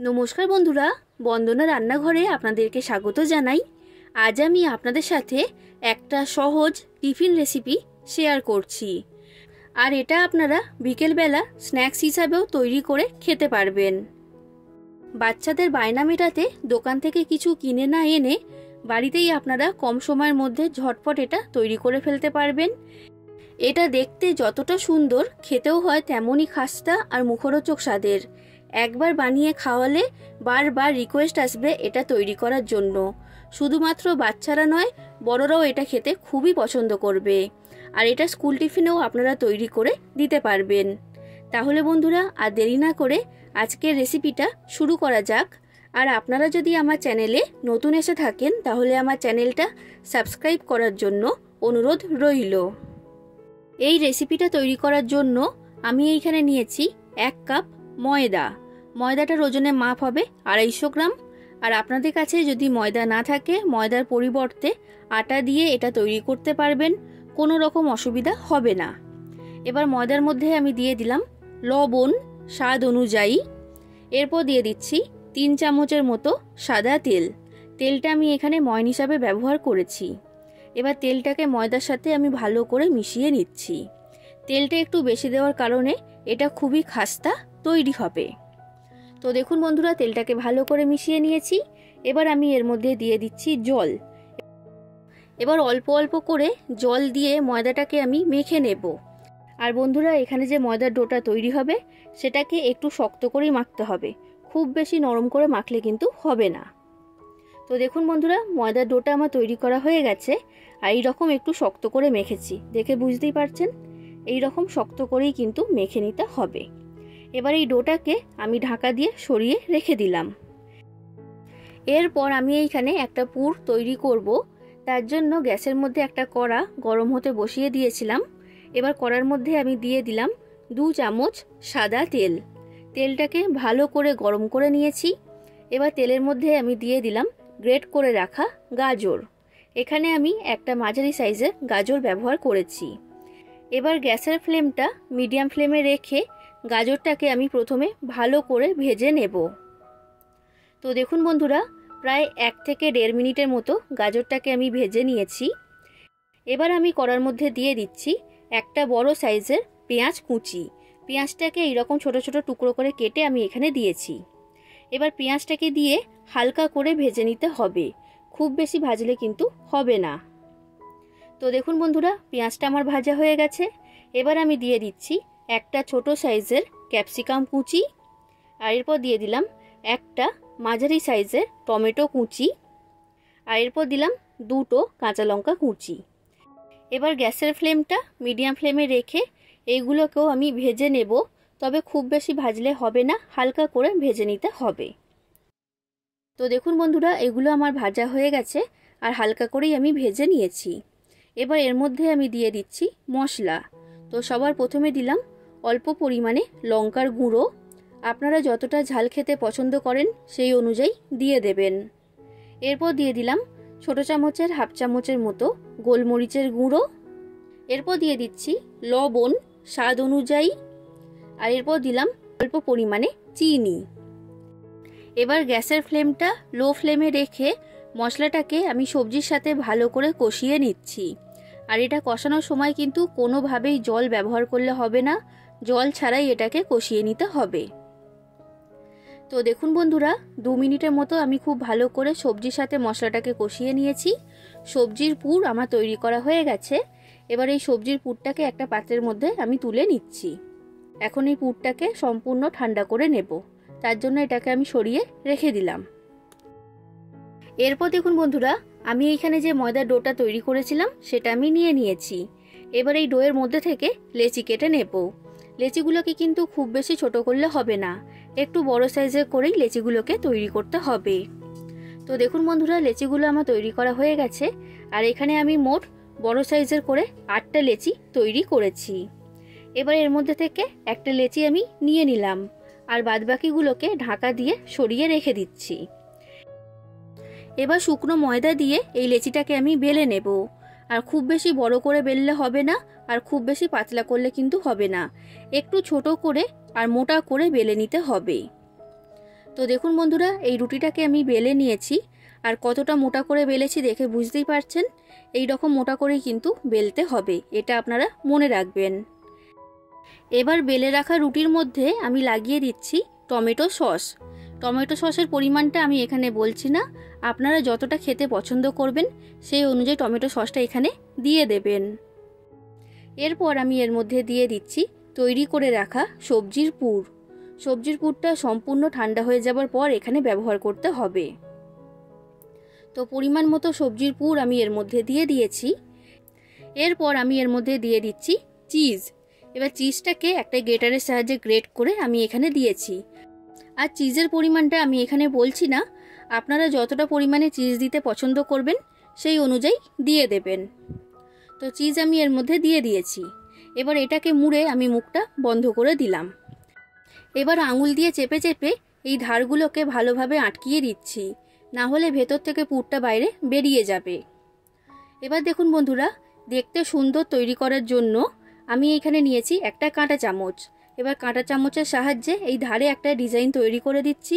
নমস্কার বন্ধুরা, বন্দনা রান্নাঘরে আপনাদেরকে স্বাগত জানাই। আজ আমি আপনাদের সাথে একটা সহজ টিফিন রেসিপি শেয়ার করছি, আর এটা আপনারা বিকেলবেলা স্ন্যাক্স হিসাবেও তৈরি করে খেতে পারবেন। বাচ্চাদের বায়না মেটাতে দোকান থেকে কিছু কিনে না এনে বাড়িতেই আপনারা কম সময়ের মধ্যে ঝটপট এটা তৈরি করে ফেলতে পারবেন। এটা দেখতে যতটা সুন্দর, খেতেও হয় তেমনই খাস্তা আর মুখরোচক স্বাদের। একবার বানিয়ে খাওয়ালে বারবার রিকোয়েস্ট আসবে এটা তৈরি করার জন্য। শুধুমাত্র বাচ্চারা নয়, বড়রাও এটা খেতে খুবই পছন্দ করবে। আর এটা স্কুল টিফিনেও আপনারা তৈরি করে দিতে পারবেন। তাহলে বন্ধুরা, আর দেরি না করে আজকের রেসিপিটা শুরু করা যাক। আর আপনারা যদি আমার চ্যানেলে নতুন এসে থাকেন তাহলে আমার চ্যানেলটা সাবস্ক্রাইব করার জন্য অনুরোধ রইল। এই রেসিপিটা তৈরি করার জন্য আমি এইখানে নিয়েছি 1 কাপ ময়দা। ময়দাটার ওজনে মাপ হবে 250 গ্রাম। আর আপনাদের কাছে যদি ময়দা না থাকে, ময়দার পরিবর্তে আটা দিয়ে এটা তৈরি করতে পারবেন, কোনো রকম অসুবিধা হবে না। এবার ময়দার মধ্যে আমি দিয়ে দিলাম লবণ স্বাদ অনুযায়ী। এরপর দিয়ে দিচ্ছি 3 চামচের মতো সাদা তেল। তেলটা আমি এখানে ময়ন হিসাবে ব্যবহার করেছি। এবার তেলটাকে ময়দার সাথে আমি ভালো করে মিশিয়ে নিচ্ছি। তেলটা একটু বেশি দেওয়ার কারণে এটা খুবই খাস্তা তৈরি হবে। তো দেখুন বন্ধুরা, তেলটাকে ভালো করে মিশিয়ে নিয়েছি। এবার আমি এর মধ্যে দিয়ে দিচ্ছি জল। এবার অল্প অল্প করে জল দিয়ে ময়দাটাকে আমি মেখে নেব। আর বন্ধুরা, এখানে যে ময়দার ডোটা তৈরি হবে সেটাকে একটু শক্ত করেই মাখতে হবে, খুব বেশি নরম করে মাখলে কিন্তু হবে না। তো দেখুন বন্ধুরা, ময়দার ডোটা আমার তৈরি করা হয়ে গেছে। আর এইরকম একটু শক্ত করে মেখেছি, দেখে বুঝতেই পারছেন। এই রকম শক্ত করেই কিন্তু মেখে নিতে হবে। এবার এই ডোটাকে আমি ঢাকা দিয়ে সরিয়ে রেখে দিলাম। এরপর আমি এইখানে একটা পুর তৈরি করব। তার জন্য গ্যাসের মধ্যে একটা কড়া গরম হতে বসিয়ে দিয়েছিলাম। এবার কড়ার মধ্যে আমি দিয়ে দিলাম 2 চামচ সাদা তেল। তেলটাকে ভালো করে গরম করে নিয়েছি। এবার তেলের মধ্যে আমি দিয়ে দিলাম গ্রেট করে রাখা গাজর। এখানে আমি একটা মাঝারি সাইজের গাজর ব্যবহার করেছি। এবার গ্যাসের ফ্লেমটা মিডিয়াম ফ্লেমে রেখে গাজরটাকে আমি প্রথমে ভালো করে ভেজে নেব। তো দেখুন বন্ধুরা, প্রায় 1 থেকে 1.5 মিনিটের মতো গাজরটাকে আমি ভেজে নিয়েছি। এবার আমি কড়ার মধ্যে দিয়ে দিচ্ছি একটা বড় সাইজের পেঁয়াজ কুচি। পেঁয়াজটাকে এইরকম ছোট ছোট টুকরো করে কেটে আমি এখানে দিয়েছি। এবার পেঁয়াজটাকে দিয়ে হালকা করে ভেজে নিতে হবে, খুব বেশি ভাজলে কিন্তু হবে না। তো দেখুন বন্ধুরা, পেঁয়াজটা আমার ভাজা হয়ে গেছে। এবার আমি দিয়ে দিচ্ছি একটা ছোট সাইজের ক্যাপসিকাম কুচি। আর এরপর দিয়ে দিলাম একটা মাঝারি সাইজের টমেটো কুচি। আর এরপর দিলাম 2টো কাঁচা লঙ্কা কুচি। এবার গ্যাসের ফ্লেমটা মিডিয়াম ফ্লেমে রেখে এইগুলোকেও আমি ভেজে নেব, তবে খুব বেশি ভাজলে হবে না, হালকা করে ভেজে নিতে হবে। তো দেখুন বন্ধুরা, এগুলো আমার ভাজা হয়ে গেছে আর হালকা করেই আমি ভেজে নিয়েছি। এবার এর মধ্যে আমি দিয়ে দিচ্ছি মশলা। তো সবার প্রথমে দিলাম অল্প পরিমাণে লঙ্কার গুঁড়ো। আপনারা যতটা ঝাল খেতে পছন্দ করেন সেই অনুযায়ী দিয়ে দেবেন। এরপর দিয়ে দিলাম ছোট চামচের 1/2 চামচের মতো গোলমরিচের গুঁড়ো। এরপর দিয়ে দিচ্ছি লবণ স্বাদ অনুযায়ী। আর এরপর দিলাম অল্প পরিমাণে চিনি। এবার গ্যাসের ফ্লেমটা লো ফ্লেমে রেখে মশলাটাকে আমি সবজির সাথে ভালো করে কষিয়ে নিচ্ছি। আর এটা কষানোর সময় কিন্তু কোনোভাবেই জল ব্যবহার করলে হবে না, জল ছাড়াই এটাকে কষিয়ে নিতে হবে। তো দেখুন বন্ধুরা, 2 মিনিটের মতো আমি খুব ভালো করে সবজির সাথে মশলাটাকে কষিয়ে নিয়েছি। সবজির পুর আমার তৈরি করা হয়ে গেছে। এবার এই সবজির পুরটাকে একটা পাত্রের মধ্যে আমি তুলে নিচ্ছি। এখন এই পুরটাকে সম্পূর্ণ ঠান্ডা করে নেব, তার জন্য এটাকে আমি সরিয়ে রেখে দিলাম। এরপর দেখুন বন্ধুরা, আমি এইখানে যে ময়দার ডোটা তৈরি করেছিলাম সেটা আমি নিয়ে নিয়েছি। এবার এই ডোয়ের মধ্যে থেকে লেচি কেটে নেব। লেচিগুলোকে কিন্তু খুব বেশি ছোট করলে হবে না, একটু বড় সাইজের করেই লেচিগুলোকে তৈরি করতে হবে। তো দেখুন বন্ধুরা, লেচিগুলো আমার তৈরি করা হয়ে গেছে। আর এখানে আমি মোট বড় সাইজের করে 8টা লেচি তৈরি করেছি। এবার এর মধ্যে থেকে একটা লেচি আমি নিয়ে নিলাম আর বাদবাকিগুলোকে ঢাকা দিয়ে সরিয়ে রেখে দিচ্ছি। এবার শুকনো ময়দা দিয়ে এই লেচিটাকে আমি বেলে নেব। আর খুব বেশি বড় করে বেললে হবে না, আর খুব বেশি পাতলা করলে কিন্তু হবে না, একটু ছোট করে আর মোটা করে বেলে নিতে হবে। তো দেখুন বন্ধুরা, এই রুটিটাকে আমি বেলে নিয়েছি, আর কতটা মোটা করে বেলেছি দেখে বুঝতেই পারছেন। এই রকম মোটা করেই কিন্তু বেলতে হবে, এটা আপনারা মনে রাখবেন। এবার বেলে রাখা রুটির মধ্যে আমি লাগিয়ে দিচ্ছি টমেটো সস। টমেটো সসের পরিমাণটা আমি এখানে বলছি না, আপনারা যতটা খেতে পছন্দ করবেন সেই অনুযায়ী টমেটো সসটা এখানে দিয়ে দেবেন। এরপর আমি এর মধ্যে দিয়ে দিচ্ছি তৈরি করে রাখা সবজির পুর। সবজির পুরটা সম্পূর্ণ ঠান্ডা হয়ে যাবার পর এখানে ব্যবহার করতে হবে। তো পরিমাণ মতো সবজির পুর আমি এর মধ্যে দিয়ে দিয়েছি। এরপর আমি এর মধ্যে দিয়ে দিচ্ছি চিজ। এবার চিজটাকে একটা গ্রেটারের সাহায্যে গ্রেট করে আমি এখানে দিয়েছি। আর চিজের পরিমাণটা আমি এখানে বলছি না, আপনারা যতটা পরিমাণে চিজ দিতে পছন্দ করবেন সেই অনুযায়ী দিয়ে দেবেন। তো চিজ আমি এর মধ্যে দিয়ে দিয়েছি। এবার এটাকে মুড়ে আমি মুখটা বন্ধ করে দিলাম। এবার আঙুল দিয়ে চেপে চেপে এই ধারগুলোকে ভালোভাবে আটকিয়ে দিচ্ছি, না হলে ভেতর থেকে পুরটা বাইরে বেরিয়ে যাবে। এবার দেখুন বন্ধুরা, দেখতে সুন্দর তৈরি করার জন্য আমি এখানে নিয়েছি একটা কাঁটা চামচ। এবার কাঁটা চামচের সাহায্যে এই ধারে একটা ডিজাইন তৈরি করে দিচ্ছি।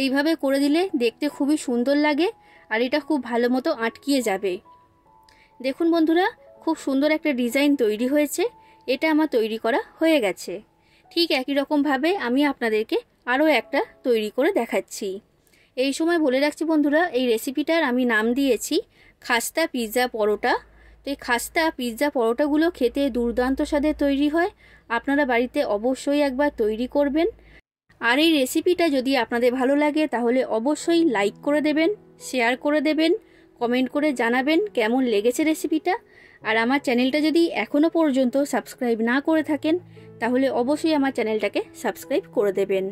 এইভাবে করে দিলে দেখতে খুবই সুন্দর লাগে, আর এটা খুব ভালো মতো আটকিয়ে যাবে। দেখুন বন্ধুরা, খুব সুন্দর একটা ডিজাইন তৈরি হয়েছে। এটা আমার তৈরি করা হয়ে গেছে। ঠিক একই রকমভাবে আমি আপনাদেরকে আরও একটা তৈরি করে দেখাচ্ছি। এই সময় বলে রাখছি বন্ধুরা, এই রেসিপিটার আমি নাম দিয়েছি খাস্তা পিৎজা পরোটা। তো এই খাস্তা পিৎজা পরোটাগুলো খেতে দুর্দান্ত স্বাদে তৈরি হয়। আপনারা বাড়িতে অবশ্যই একবার তৈরি করবেন। আর এই রেসিপিটা যদি আপনাদের ভালো লাগে তাহলে অবশ্যই লাইক করে দেবেন, শেয়ার করে দেবেন, কমেন্ট করে জানাবেন কেমন লেগেছে রেসিপিটা। আর আমার চ্যানেলটা যদি এখনও পর্যন্ত সাবস্ক্রাইব না করে থাকেন তাহলে অবশ্যই আমার চ্যানেলটাকে সাবস্ক্রাইব করে দেবেন।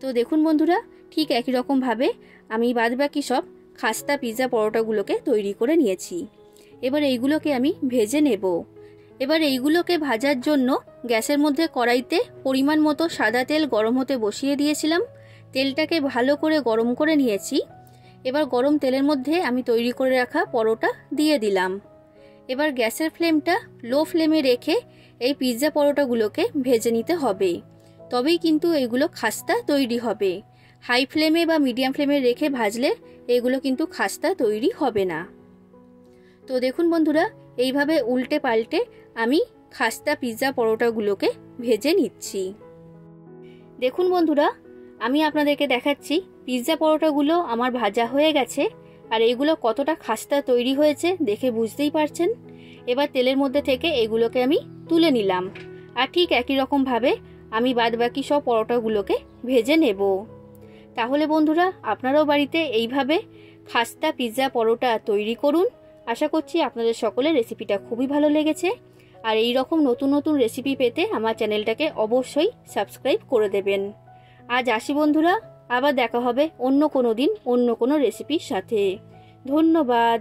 তো দেখুন বন্ধুরা, ঠিক একই রকমভাবে আমি বাদবাকি সব খাস্তা পিৎজা পরোটাগুলোকে তৈরি করে নিয়েছি। এবার এইগুলোকে আমি ভেজে নেব। এবার এইগুলোকে ভাজার জন্য গ্যাসের মধ্যে কড়াইতে পরিমাণ মতো সাদা তেল গরম হতে বসিয়ে দিয়েছিলাম। তেলটাকে ভালো করে গরম করে নিয়েছি। এবার গরম তেলের মধ্যে আমি তৈরি করে রাখা পরোটা দিয়ে দিলাম। এবার গ্যাসের ফ্লেমটা লো ফ্লেমে রেখে এই পিৎজা পরোটাগুলোকে ভেজে নিতে হবে, তবেই কিন্তু এগুলো খাস্তা তৈরি হবে। হাই ফ্লেমে বা মিডিয়াম ফ্লেমে রেখে ভাজলে এগুলো কিন্তু খাস্তা তৈরি হবে না। তো দেখুন বন্ধুরা, এইভাবে উল্টে পাল্টে আমি খাস্তা পিৎজা পরোটাগুলোকে ভেজে নিচ্ছি। দেখুন বন্ধুরা, আমি আপনাদেরকে দেখাচ্ছি পিৎজা পরোটাগুলো আমার ভাজা হয়ে গেছে, আর এগুলো কতটা খাস্তা তৈরি হয়েছে দেখে বুঝতেই পারছেন। এবার তেলের মধ্যে থেকে এগুলোকে আমি তুলে নিলাম। আর ঠিক একই রকমভাবে আমি বাদবাকি সব পরোটাগুলোকে ভেজে নেব। তাহলে বন্ধুরা, আপনারাও বাড়িতে এইভাবে খাস্তা পিৎজা পরোটা তৈরি করুন। আশা করছি আপনাদের সকলের রেসিপিটা খুবই ভালো লেগেছে। আর এই রকম নতুন নতুন রেসিপি পেতে আমার চ্যানেলটাকে অবশ্যই সাবস্ক্রাইব করে দেবেন। আজ আসি বন্ধুরা, আবার দেখা হবে অন্য কোনো দিন অন্য কোনো রেসিপির সাথে। ধন্যবাদ।